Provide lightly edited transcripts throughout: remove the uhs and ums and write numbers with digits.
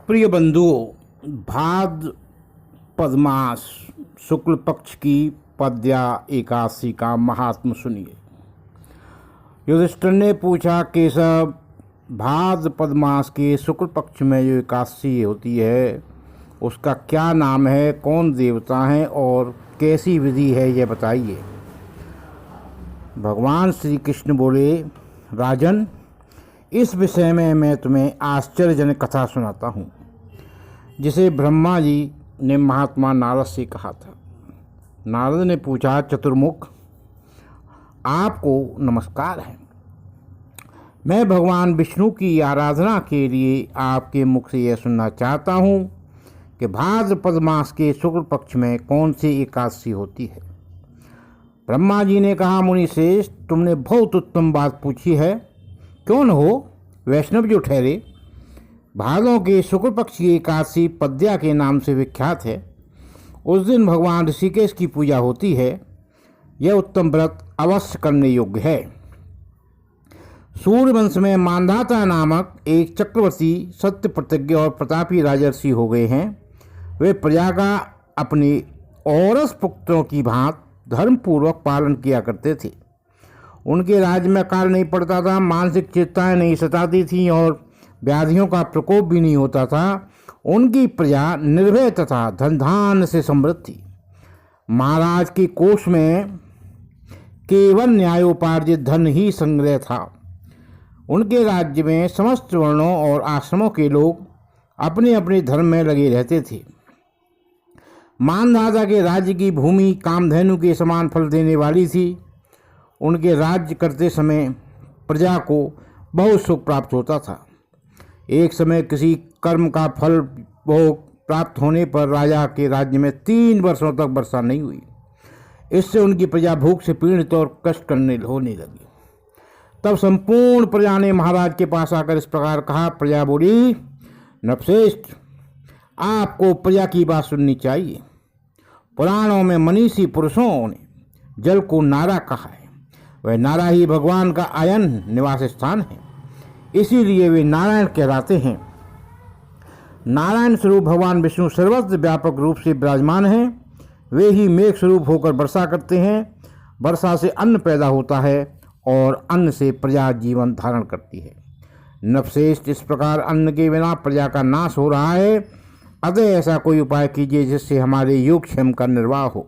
प्रिय बंधुओं, भाद्रपद मास शुक्ल पक्ष की पद्या एकादशी का महात्म सुनिए। युधिष्ठिर ने पूछा, केशव, भाद्रपद मास के शुक्ल पक्ष में जो एकादशी होती है उसका क्या नाम है, कौन देवता हैं और कैसी विधि है, यह बताइए। भगवान श्री कृष्ण बोले, राजन, इस विषय में मैं तुम्हें आश्चर्यजनक कथा सुनाता हूँ जिसे ब्रह्मा जी ने महात्मा नारद से कहा था। नारद ने पूछा, चतुर्मुख, आपको नमस्कार है। मैं भगवान विष्णु की आराधना के लिए आपके मुख से यह सुनना चाहता हूँ कि भाद्रपद मास के शुक्ल पक्ष में कौन सी एकादशी होती है। ब्रह्मा जी ने कहा, मुनि श्रेष्ठ, तुमने बहुत उत्तम बात पूछी है। क्यों न हो, वैष्णव जो ठहरे। भादों के शुक्ल पक्ष की एकादशी पद्या के नाम से विख्यात है। उस दिन भगवान ऋषिकेश की पूजा होती है। यह उत्तम व्रत अवश्य करने योग्य है। सूर्यवंश में मांधाता नामक एक चक्रवर्ती सत्य प्रतिज्ञ और प्रतापी राजर्षि हो गए हैं। वे प्रजा का अपने औरस पुत्रों की भांति धर्मपूर्वक पालन किया करते थे। उनके राज्य में अकाल नहीं पड़ता था, मानसिक चिंताएं नहीं सताती थीं और व्याधियों का प्रकोप भी नहीं होता था। उनकी प्रजा निर्भय तथा धन धान्य से समृद्ध थी। महाराज के कोष में केवल न्यायोपार्जित धन ही संग्रह था। उनके राज्य में समस्त वर्णों और आश्रमों के लोग अपने अपने धर्म में लगे रहते थे। मानधाता के राज्य की भूमि कामधेनु के समान फल देने वाली थी। उनके राज्य करते समय प्रजा को बहुत सुख प्राप्त होता था। एक समय किसी कर्म का फल भोग प्राप्त होने पर राजा के राज्य में 3 वर्षों तक वर्षा नहीं हुई। इससे उनकी प्रजा भूख से पीड़ित और कष्ट करने होने लगी। तब संपूर्ण प्रजा ने महाराज के पास आकर इस प्रकार कहा। प्रजा बोली, नरश्रेष्ठ, आपको प्रजा की बात सुननी चाहिए। पुराणों में मनीषी पुरुषों ने जल को नारा कहा है। वह नारा ही भगवान का आयन निवास स्थान है, इसीलिए वे नारायण कहलाते हैं। नारायण स्वरूप भगवान विष्णु सर्वत्र व्यापक रूप से विराजमान हैं। वे ही मेघ स्वरूप होकर वर्षा करते हैं। वर्षा से अन्न पैदा होता है और अन्न से प्रजा जीवन धारण करती है। नरश्रेष्ठ, इस प्रकार अन्न के बिना प्रजा का नाश हो रहा है। अतः ऐसा कोई उपाय कीजिए जिससे हमारे योगक्षेम का निर्वाह हो।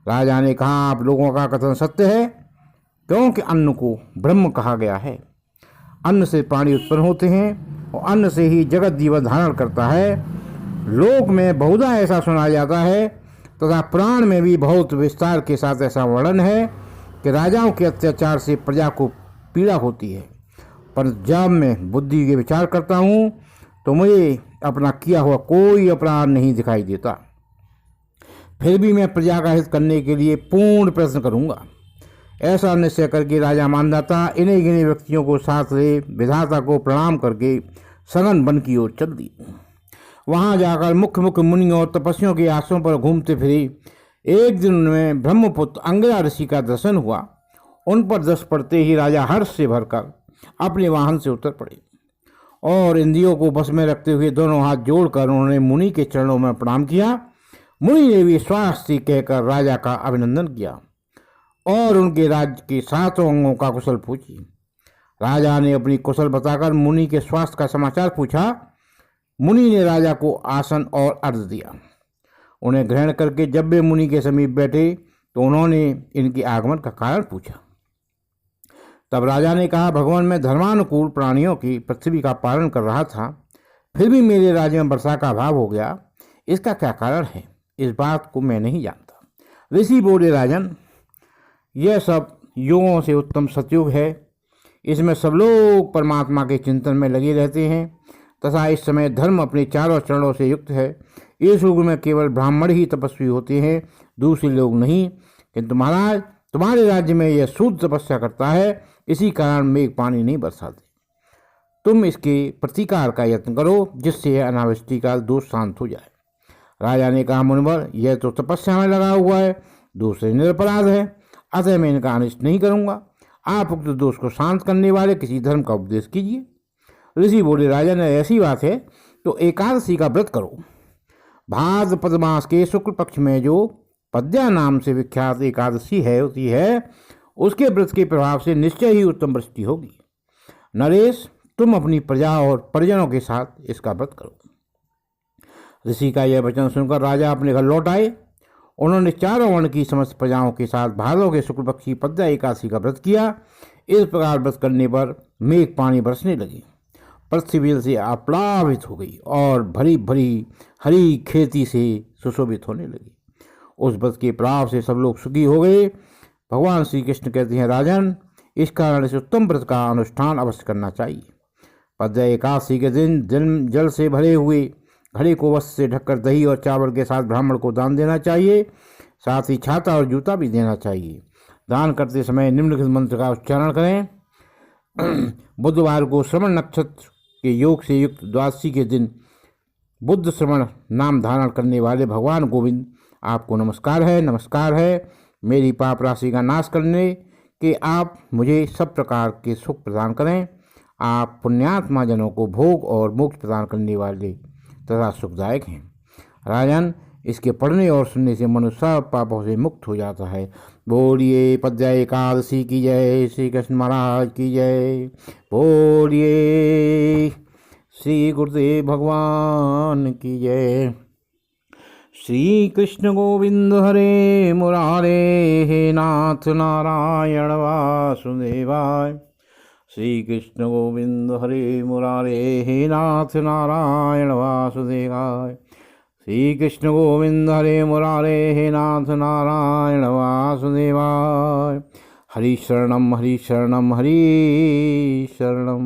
राजा ने कहा, आप लोगों का कथन सत्य है, क्योंकि अन्न को ब्रह्म कहा गया है। अन्न से प्राणी उत्पन्न होते हैं और अन्न से ही जगत जीवन धारण करता है। लोक में बहुधा ऐसा सुना जाता है तथा पुराण में भी बहुत विस्तार के साथ ऐसा वर्णन है कि राजाओं के अत्याचार से प्रजा को पीड़ा होती है। पर जब मैं बुद्धि के विचार करता हूँ तो मुझे अपना किया हुआ कोई अपराध नहीं दिखाई देता। फिर भी मैं प्रजा का हित करने के लिए पूर्ण प्रयत्न करूँगा। ऐसा निश्चय करके राजा मानधाता इन्हीं गिने व्यक्तियों को साथ ले विधाता को प्रणाम करके सघन वन की ओर चल दी। वहां जाकर मुख्य मुख्य मुनियों और तपस्वियों के आश्रमों पर घूमते फिरे। एक दिन उनमें ब्रह्मपुत्र अंगिरा ऋषि का दर्शन हुआ। उन पर दृष्टि पड़ते ही राजा हर्ष से भरकर अपने वाहन से उतर पड़े और इंद्रियों को बस में रखते हुए दोनों हाथ जोड़कर उन्होंने मुनि के चरणों में प्रणाम किया। मुनि ने भी स्वास्थ्य कहकर राजा का अभिनंदन किया और उनके राज्य के 7 अंगों का कुशल पूछी। राजा ने अपनी कुशल बताकर मुनि के स्वास्थ्य का समाचार पूछा। मुनि ने राजा को आसन और अर्घ्य दिया। उन्हें ग्रहण करके जब वे मुनि के समीप बैठे तो उन्होंने इनके आगमन का कारण पूछा। तब राजा ने कहा, भगवान, मैं धर्मानुकूल प्राणियों की पृथ्वी का पालन कर रहा था, फिर भी मेरे राज्य में वर्षा का अभाव हो गया। इसका क्या कारण है, इस बात को मैं नहीं जानता। ऋषि बोले, राजन, यह सब युगों से उत्तम सतयुग है। इसमें सब लोग परमात्मा के चिंतन में लगे रहते हैं तथा इस समय धर्म अपने चारों चरणों से युक्त है। इस युग में केवल ब्राह्मण ही तपस्वी होते हैं, दूसरे लोग नहीं। किंतु महाराज, तुम्हारे राज्य में यह शुद्ध तपस्या करता है, इसी कारण मेघ पानी नहीं बरसाते। तुम इसके प्रतिकार का यत्न करो जिससे यह अनावृष्टि का दोष शांत हो जाए। राजा ने कहा, मुनिवर, यह तो तपस्या में लगा हुआ है, दूसरे निरपराध है, अतः मैं इनका अनिष्ट नहीं करूँगा। आप उक्त दोष को शांत करने वाले किसी धर्म का उपदेश कीजिए। ऋषि बोले, राजन, ऐसी बात है तो एकादशी का व्रत करो। भाद्रपद मास के शुक्ल पक्ष में जो पद्या नाम से विख्यात एकादशी होती है, उसके व्रत के प्रभाव से निश्चय ही उत्तम वृष्टि होगी। नरेश, तुम अपनी प्रजा और परिजनों के साथ इसका व्रत करो। ऋषि का यह वचन सुनकर राजा अपने घर लौट आए। उन्होंने चारों वर्ण की समस्त प्रजाओं के साथ भादों के शुक्ल पक्ष की पद्या एकादशी का व्रत किया। इस प्रकार व्रत करने पर मेघ पानी बरसने लगी, पृथ्वी से आप्लावित हो गई और भरी भरी हरी खेती से सुशोभित होने लगी। उस व्रत के प्रभाव से सब लोग सुखी हो गए। भगवान श्री कृष्ण कहते हैं, राजन, इस कारण इस उत्तम व्रत का अनुष्ठान अवश्य करना चाहिए। पद्या एकादशी के दिन जल से भरे हुए घड़े को वस्त्र से ढककर दही और चावल के साथ ब्राह्मण को दान देना चाहिए। साथ ही छाता और जूता भी देना चाहिए। दान करते समय निम्नलिखित मंत्र का उच्चारण करें। बुधवार को श्रवण नक्षत्र के योग से युक्त द्वादशी के दिन बुद्ध श्रवण नाम धारण करने वाले भगवान गोविंद, आपको नमस्कार है, नमस्कार है। मेरी पाप राशि का नाश करने के आप मुझे सब प्रकार के सुख प्रदान करें। आप पुण्यात्मा जनों को भोग और मोक्ष प्रदान करने वाले तथा सुखदायक हैं। राजन, इसके पढ़ने और सुनने से मनुष्य सब पापों से मुक्त हो जाता है। बोलिए पद्या एकादशी की जय, श्री कृष्ण महाराज की जय। बोलिए श्री गुरुदेव भगवान की जय। श्री कृष्ण गोविंद हरे मुरारे, हे नाथ नारायण वासुदेवाय। श्री कृष्ण गोविंद हरे मुरारे, हे नाथ नारायण वासुदेवाय। श्री कृष्ण गोविंद हरे मुरारे, हे नाथ नारायण वासुदेवाय। हरि शरणम हरि शरणम हरि शरणम।